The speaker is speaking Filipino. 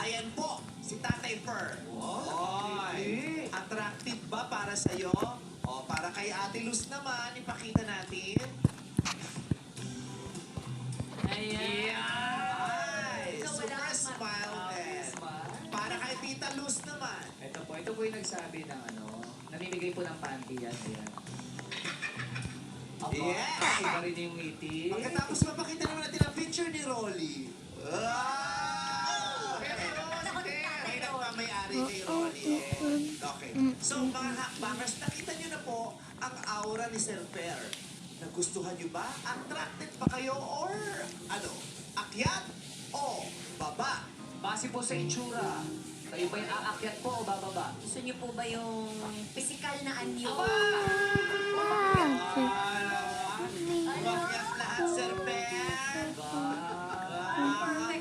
Ayan po, si Tatay Per. Oy, attractive ba para sa'yo? O, para kay Ate Luz naman, ipakita natin. Ayan. Ay, So, super wala smile din. Para kay Tita Luz naman. Ito po yung nagsabi ng namimigay po ng panty yan. Ayan. Opo, Yes! iba rin yung ngiti. Pagkatapos mapakita naman natin ang picture ni Rolly. Wow! May nagmamayari kay Rolly. Okay. So, mga hakbangers, nakita nyo na po ang aura ni Sir Per. Nagustuhan nyo ba? Attracted pa kayo or ano? Akyat o baba? Base po sa itsura, kayo ba yung aakyat po o bababa? Gusto niyo po ba yung physical na anyo? Umakyat lahat, Sir Per. Perfect